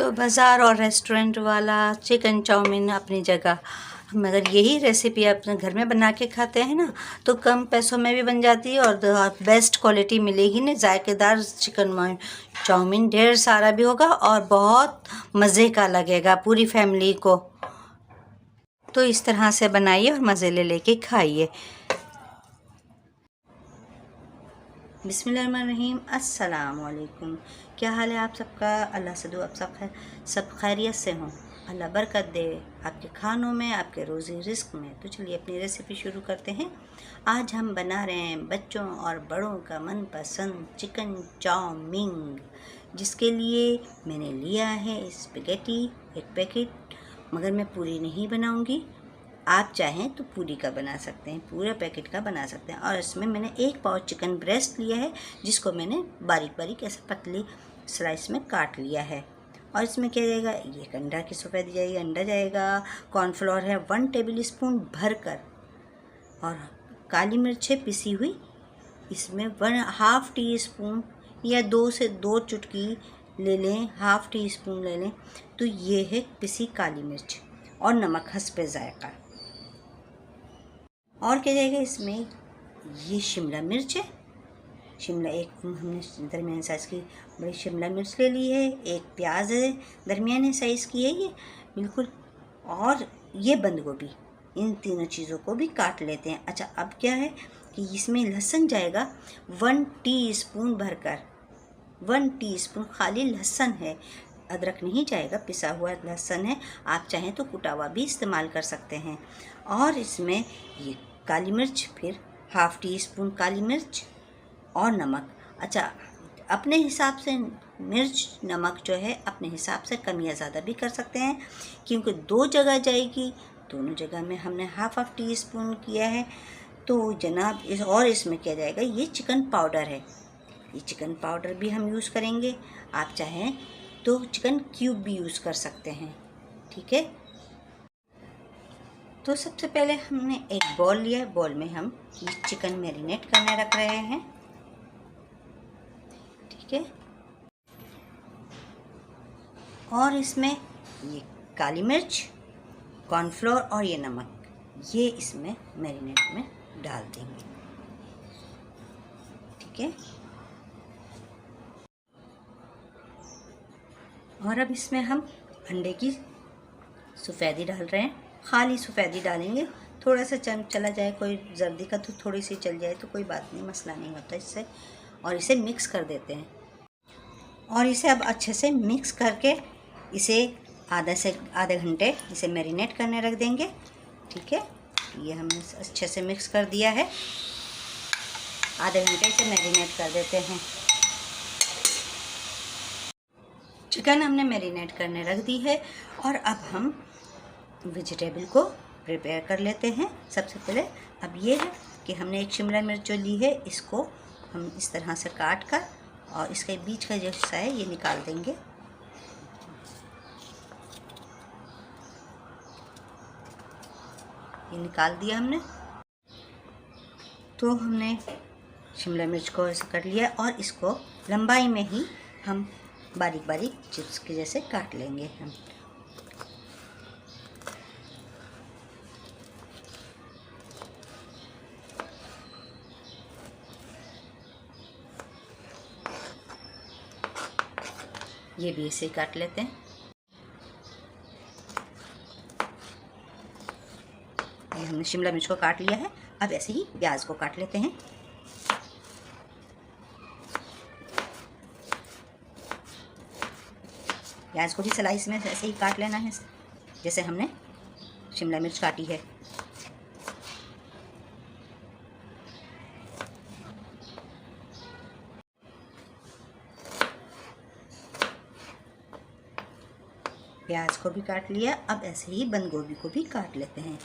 तो बाज़ार और रेस्टोरेंट वाला चिकन चाउमीन अपनी जगह, मगर यही रेसिपी अपने घर में बना के खाते हैं ना तो कम पैसों में भी बन जाती है और बेस्ट क्वालिटी मिलेगी ना। जायकेदार चिकन चाउमीन ढेर सारा भी होगा और बहुत मज़े का लगेगा पूरी फैमिली को। तो इस तरह से बनाइए और मज़े लेके खाइए। बिस्मिल्लाहिर्रहमानिर्रहीम। अस्सलाम वालेकुम। क्या हाल है आप सबका? अल्लाह से दुआ आप सब खैरियत से हों। अल्लाह बरकत दे आपके खानों में, आपके रोज़ी रिस्क में। तो चलिए अपनी रेसिपी शुरू करते हैं। आज हम बना रहे हैं बच्चों और बड़ों का मनपसंद चिकन चाउमीन, जिसके लिए मैंने लिया है स्पैगेटी 1 पैकेट, मगर मैं पूरी नहीं बनाऊंगी। आप चाहें तो पूरी का बना सकते हैं, पूरे पैकेट का बना सकते हैं। और इसमें मैंने 1 पाव चिकन ब्रेस्ट लिया है, जिसको मैंने बारीक बारीक ऐसे पतली स्लाइस में काट लिया है। और इसमें क्या जाएगा, ये अंडा की सफ़ेद जाएगी, अंडा जाएगा। कॉर्नफ्लोर है 1 टेबल स्पून भरकर, और काली मिर्च है पिसी हुई, इसमें 1/2 टी स्पून या 2 से 2 चुटकी ले लें, 1/2 टी स्पून ले लें। तो ये है पिसी काली मिर्च, और नमक हस्बे ज़ायक़ा। और क्या जाएगा इसमें, ये शिमला मिर्च है, शिमला एक हमने दरमियाने साइज़ की बड़ी शिमला मिर्च ले ली है। 1 प्याज है, दरमियाने साइज़ की है ये बिल्कुल। और ये बंद गोभी, इन तीनों चीज़ों को भी काट लेते हैं। अच्छा, अब क्या है कि इसमें लहसुन जाएगा 1 टीस्पून भरकर, 1 टीस्पून खाली लहसुन है, अदरक नहीं जाएगा, पिसा हुआ लहसुन है। आप चाहें तो कुटा हुआ भी इस्तेमाल कर सकते हैं। और इसमें ये काली मिर्च, फिर 1/2 टीस्पून काली मिर्च और नमक। अच्छा, अपने हिसाब से मिर्च नमक जो है अपने हिसाब से कम या ज़्यादा भी कर सकते हैं, क्योंकि 2 जगह जाएगी, दोनों जगह में हमने 1/2 टीस्पून किया है। तो जनाब और इसमें क्या जाएगा, ये चिकन पाउडर है, ये चिकन पाउडर भी हम यूज़ करेंगे। आप चाहें तो चिकन क्यूब भी यूज़ कर सकते हैं, ठीक है। तो सबसे पहले हमने एक बॉल लिया है, बॉल में हम ये चिकन मैरिनेट करने रख रहे हैं, ठीक है। और इसमें ये काली मिर्च, कॉर्नफ्लोर और ये नमक, ये इसमें मैरिनेट में डाल देंगे, ठीक है। और अब इसमें हम अंडे की सफ़ेदी डाल रहे हैं, खाली सफ़ेदी डालेंगे। थोड़ा सा चला जाए, कोई जर्दी का तो थोड़ी सी चल जाए तो कोई बात नहीं, मसला नहीं होता इससे। और इसे मिक्स कर देते हैं, और इसे अब अच्छे से मिक्स करके इसे आधे घंटे इसे मैरिनेट करने रख देंगे, ठीक है। ये हमने अच्छे से मिक्स कर दिया है, आधे घंटे इसे मैरिनेट कर देते हैं। चिकन हमने मैरिनेट करने रख दी है, और अब हम वेजिटेबल को प्रिपेयर कर लेते हैं। सबसे पहले अब ये है कि हमने एक शिमला मिर्च जो ली है, इसको हम इस तरह से काट कर, और इसके बीच का जो हिस्सा है ये निकाल देंगे। ये निकाल दिया हमने। तो हमने शिमला मिर्च को ऐसे कर लिया, और इसको लंबाई में ही हम बारीक बारीक चिप्स के जैसे काट लेंगे हम। ये भी ऐसे ही काट लेते हैं। ये हमने शिमला मिर्च को काट लिया है, अब ऐसे ही प्याज को काट लेते हैं। प्याज को भी स्लाइस में ऐसे ही काट लेना है, जैसे हमने शिमला मिर्च काटी है। प्याज को भी काट लिया, अब ऐसे ही बंद गोभी को भी काट लेते हैं।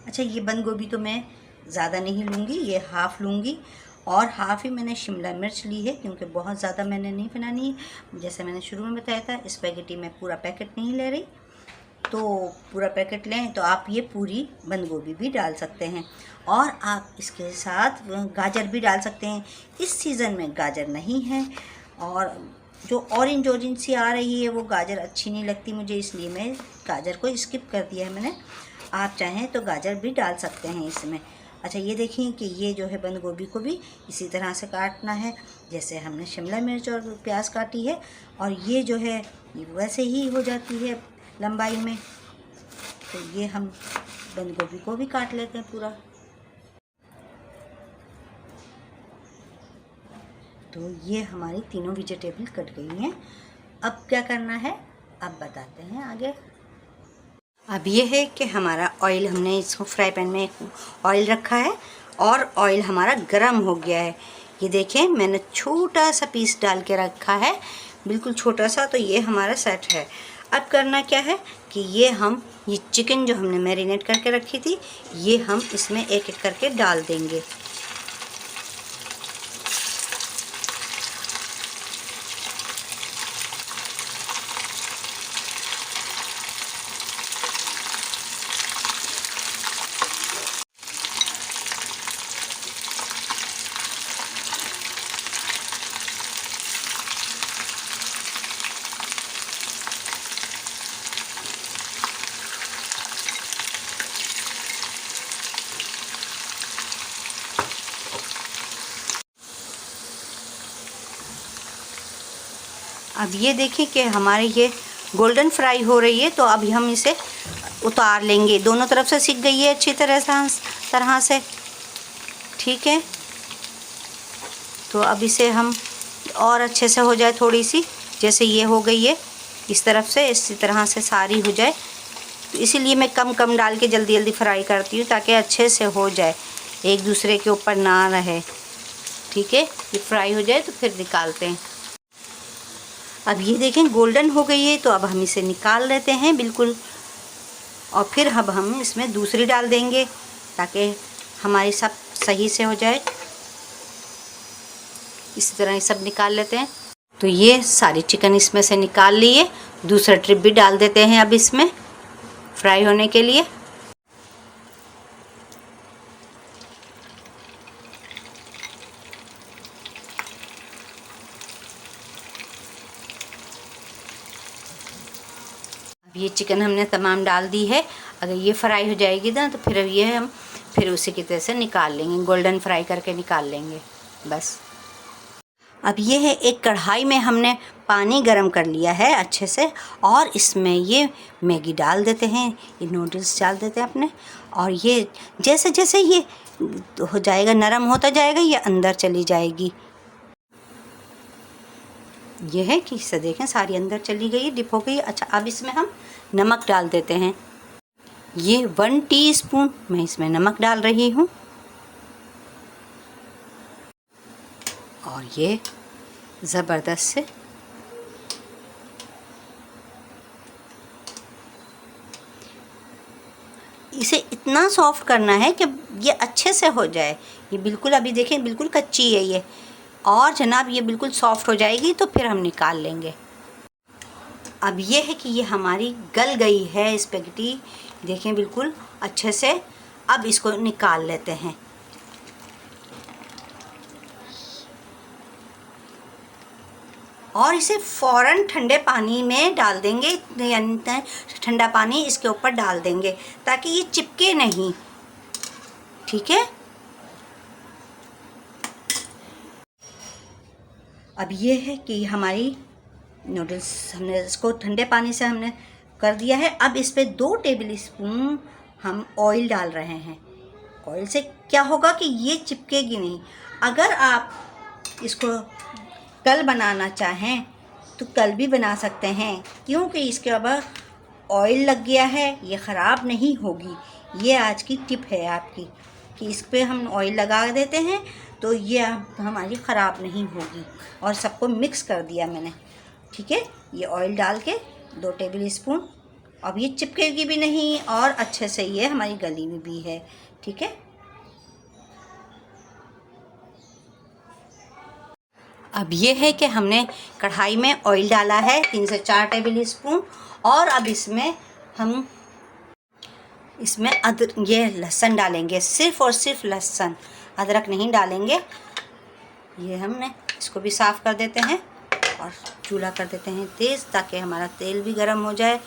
अच्छा, ये बंद गोभी तो मैं ज़्यादा नहीं लूँगी, ये 1/2 लूँगी, और 1/2 ही मैंने शिमला मिर्च ली है, क्योंकि बहुत ज़्यादा मैंने नहीं बनानी। जैसे मैंने शुरू में बताया था, स्पैगेटी में पूरा पैकेट नहीं ले रही, तो पूरा पैकेट लें तो आप ये पूरी बंद गोभी भी डाल सकते हैं, और आप इसके साथ गाजर भी डाल सकते हैं। इस सीज़न में गाजर नहीं है, और जो ऑरेंज सी आ रही है वो गाजर अच्छी नहीं लगती मुझे, इसलिए मैं गाजर को स्किप कर दिया है मैंने। आप चाहें तो गाजर भी डाल सकते हैं इसमें। अच्छा, ये देखें कि ये जो है बंद गोभी को भी इसी तरह से काटना है जैसे हमने शिमला मिर्च और प्याज काटी है, और ये जो है ये वैसे ही हो जाती है लंबाई में। तो ये हम बंद गोभी को भी काट लेते हैं पूरा। तो ये हमारी तीनों वेजिटेबल कट गई हैं। अब क्या करना है अब बताते हैं आगे। अब ये है कि हमारा ऑयल, हमने इसको फ्राई पैन में ऑयल रखा है और ऑयल हमारा गर्म हो गया है। ये देखें, मैंने छोटा सा पीस डाल के रखा है, बिल्कुल छोटा सा। तो ये हमारा सेट है। अब करना क्या है कि ये चिकन जो हमने मैरिनेट करके रखी थी, ये हम इसमें एक एक करके डाल देंगे। अब ये देखें कि हमारे ये गोल्डन फ्राई हो रही है, तो अभी हम इसे उतार लेंगे। दोनों तरफ से सिक गई है अच्छी तरह से, ठीक है। तो अब इसे हम और अच्छे से हो जाए, थोड़ी सी जैसे ये हो गई है इस तरफ से, इसी तरह से सारी हो जाए। तो इसीलिए मैं कम कम डाल के जल्दी जल्दी फ्राई करती हूँ ताकि अच्छे से हो जाए, एक दूसरे के ऊपर ना रहे, ठीक है। ये फ्राई हो जाए तो फिर निकालते हैं। अब ये देखें गोल्डन हो गई है, तो अब हम इसे निकाल लेते हैं बिल्कुल, और फिर अब हम इसमें दूसरी डाल देंगे ताकि हमारी सब सही से हो जाए। इसी तरह ये सब निकाल लेते हैं। तो ये सारी चिकन इसमें से निकाल लिए, दूसरा ट्रिप भी डाल देते हैं अब इसमें फ्राई होने के लिए। ये चिकन हमने तमाम डाल दी है। अगर ये फ्राई हो जाएगी ना तो फिर ये हम फिर उसी की तरह से निकाल लेंगे, गोल्डन फ्राई करके निकाल लेंगे बस। अब ये है एक कढ़ाई में हमने पानी गरम कर लिया है अच्छे से, और इसमें ये मैगी डाल देते हैं, ये नूडल्स डाल देते हैं अपने। और ये जैसे जैसे ये हो जाएगा, नरम होता जाएगा, ये अंदर चली जाएगी। ये है कि इसे देखें सारी अंदर चली गई, डिप हो गई। अच्छा, अब इसमें हम नमक डाल देते हैं। ये 1 टीस्पून मैं इसमें नमक डाल रही हूँ, और ये ज़बरदस्त से इसे इतना सॉफ्ट करना है कि ये अच्छे से हो जाए। ये बिल्कुल अभी देखें बिल्कुल कच्ची है ये, और जनाब ये बिल्कुल सॉफ्ट हो जाएगी तो फिर हम निकाल लेंगे। अब ये है कि ये हमारी गल गई है स्पेगेटी, देखें बिल्कुल अच्छे से। अब इसको निकाल लेते हैं। और इसे फ़ौरन ठंडे पानी में डाल देंगे, यानी ठंडा पानी इसके ऊपर डाल देंगे ताकि ये चिपके नहीं, ठीक है। अब ये है कि हमारी नूडल्स हमने इसको ठंडे पानी से हमने कर दिया है। अब इस पर 2 टेबल स्पून हम ऑयल डाल रहे हैं। ऑयल से क्या होगा कि ये चिपकेगी नहीं। अगर आप इसको कल बनाना चाहें तो कल भी बना सकते हैं, क्योंकि इसके ऊपर ऑयल लग गया है, ये ख़राब नहीं होगी। ये आज की टिप है आपकी कि इस पर हम ऑयल लगा देते हैं तो ये हमारी ख़राब नहीं होगी। और सबको मिक्स कर दिया मैंने, ठीक है। ये ऑयल डाल के 2 टेबल स्पून, अब ये चिपकेगी भी नहीं और अच्छे से ये हमारी गली में भी है, ठीक है। अब ये है कि हमने कढ़ाई में ऑयल डाला है 3 से 4 टेबल स्पून, और अब इसमें हम इसमें ये लहसुन डालेंगे, सिर्फ और सिर्फ लहसुन, अदरक नहीं डालेंगे। ये हमने इसको भी साफ़ कर देते हैं और चूल्हा कर देते हैं तेज़, ताकि हमारा तेल भी गर्म हो जाए।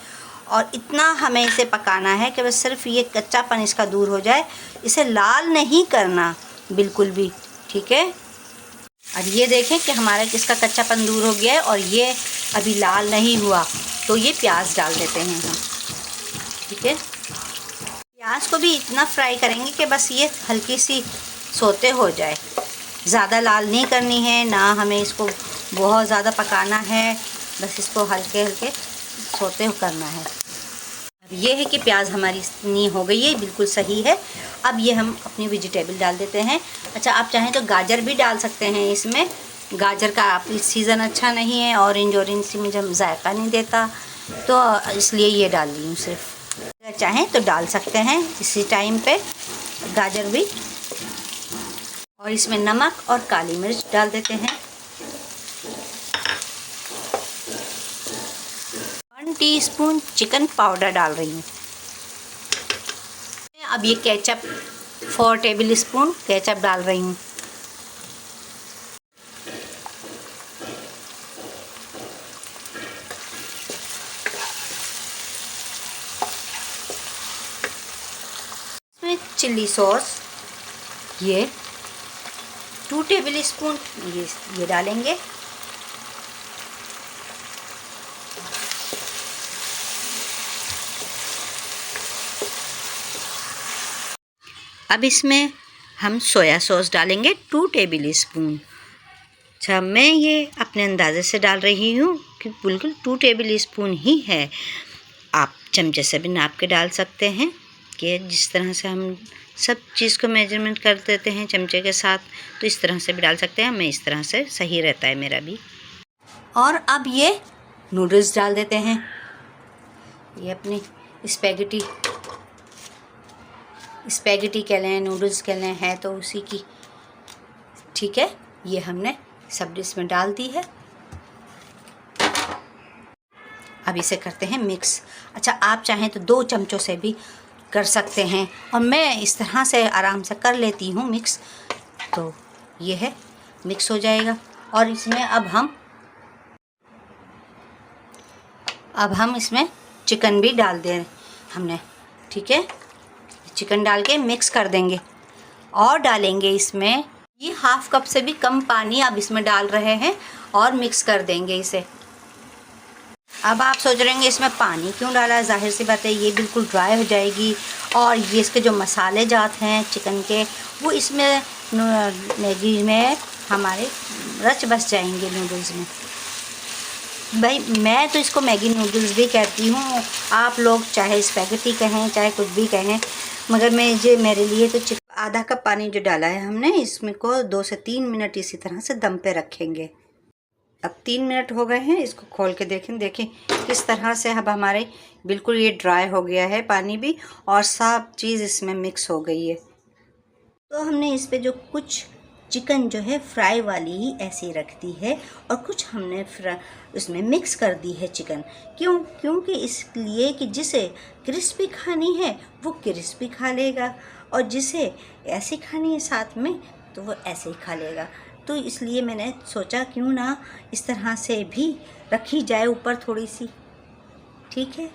और इतना हमें इसे पकाना है कि बस सिर्फ ये कच्चापन इसका दूर हो जाए, इसे लाल नहीं करना बिल्कुल भी, ठीक है। और ये देखें कि हमारा इसका कच्चापन दूर हो गया है और ये अभी लाल नहीं हुआ, तो ये प्याज डाल देते हैं हम, ठीक है। प्याज को भी इतना फ्राई करेंगे कि बस ये हल्की सी सोते हो जाए, ज़्यादा लाल नहीं करनी है, ना हमें इसको बहुत ज़्यादा पकाना है, बस इसको हल्के हल्के सोते करना है। अब ये है कि प्याज हमारी इतनी हो गई है, बिल्कुल सही है। अब ये हम अपनी वेजिटेबल डाल देते हैं। अच्छा, आप चाहें तो गाजर भी डाल सकते हैं इसमें, गाजर का आप सीज़न अच्छा नहीं है, ऑरेंज सी मुझे जायका नहीं देता, तो इसलिए ये डाल ली हूँ सिर्फ। अगर चाहें तो डाल सकते हैं इसी टाइम पे गाजर भी। और इसमें नमक और काली मिर्च डाल देते हैं। 1 टीस्पून चिकन पाउडर डाल रही हूँ। अब ये केचप 4 टेबल स्पून केचप डाल रही हूँ। इसमें चिल्ली सॉस ये 2 टेबल स्पून ये डालेंगे। अब इसमें हम सोया सॉस डालेंगे 2 टेबल स्पून। अच्छा, मैं ये अपने अंदाज़े से डाल रही हूँ कि बिल्कुल 2 टेबल स्पून ही है। आप चमचे से भी नाप के डाल सकते हैं, कि जिस तरह से हम सब चीज़ को मेजरमेंट कर देते हैं चमचे के साथ, तो इस तरह से भी डाल सकते हैं। मैं इस तरह से सही रहता है मेरा भी। और अब ये नूडल्स डाल देते हैं। ये अपनी स्पैगेटी कह लें, नूडल्स कह लें, है तो उसी की, ठीक है। ये हमने सब डिश में डाल दी है। अब इसे करते हैं मिक्स। अच्छा, आप चाहें तो 2 चमचों से भी कर सकते हैं, और मैं इस तरह से आराम से कर लेती हूँ मिक्स, तो ये है मिक्स हो जाएगा। और इसमें अब हम इसमें चिकन भी डाल दें हमने, ठीक है। चिकन डाल के मिक्स कर देंगे और डालेंगे इसमें ये 1/2 कप से भी कम पानी अब इसमें डाल रहे हैं और मिक्स कर देंगे इसे। अब आप सोच रहे होंगे इसमें पानी क्यों डाला, जाहिर सी बात है ये बिल्कुल ड्राई हो जाएगी, और ये इसके जो मसाले जात हैं चिकन के, वो इसमें मैगी में हमारे रच बस जाएंगे नूडल्स में। भाई मैं तो इसको मैगी नूडल्स भी कहती हूँ, आप लोग चाहे स्पैगेटी कहें चाहे कुछ भी कहें, मगर मेरे लिए तो आधा कप पानी जो डाला है हमने, इसमें को 2 से 3 मिनट इसी तरह से दम पे रखेंगे। अब 3 मिनट हो गए हैं, इसको खोल के देखें किस तरह से अब हमारे बिल्कुल ये ड्राई हो गया है पानी भी, और सब चीज़ इसमें मिक्स हो गई है। तो हमने इस पे जो कुछ चिकन जो है फ्राई वाली ही ऐसी रख दी है, और कुछ हमने उसमें मिक्स कर दी है चिकन। क्योंकि इसलिए कि जिसे क्रिस्पी खानी है वो क्रिस्पी खा लेगा, और जिसे ऐसी खानी है साथ में तो वो ऐसे ही खा लेगा। तो इसलिए मैंने सोचा क्यों ना इस तरह से भी रखी जाए ऊपर थोड़ी सी, ठीक है।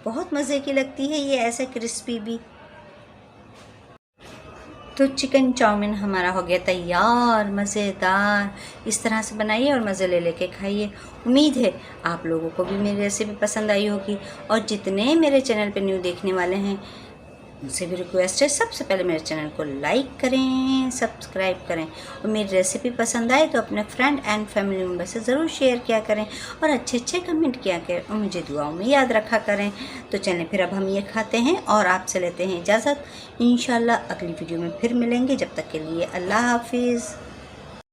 बहुत मज़े की लगती है ये ऐसे क्रिस्पी भी। तो चिकन चाउमीन हमारा हो गया तैयार, मज़ेदार। इस तरह से बनाइए और मज़े ले लेके खाइए। उम्मीद है आप लोगों को भी मेरी रेसिपी पसंद आई होगी, और जितने मेरे चैनल पे न्यू देखने वाले हैं उनसे भी रिक्वेस्ट है, सबसे पहले मेरे चैनल को लाइक करें, सब्सक्राइब करें, और मेरी रेसिपी पसंद आए तो अपने फ्रेंड एंड फैमिली मेम्बर से ज़रूर शेयर किया करें, और अच्छे कमेंट किया करें, और मुझे दुआओं में याद रखा करें। तो चलें फिर अब हम ये खाते हैं और आपसे लेते हैं इजाज़त। इंशाल्लाह अगली वीडियो में फिर मिलेंगे, जब तक के लिए अल्लाह हाफिज़।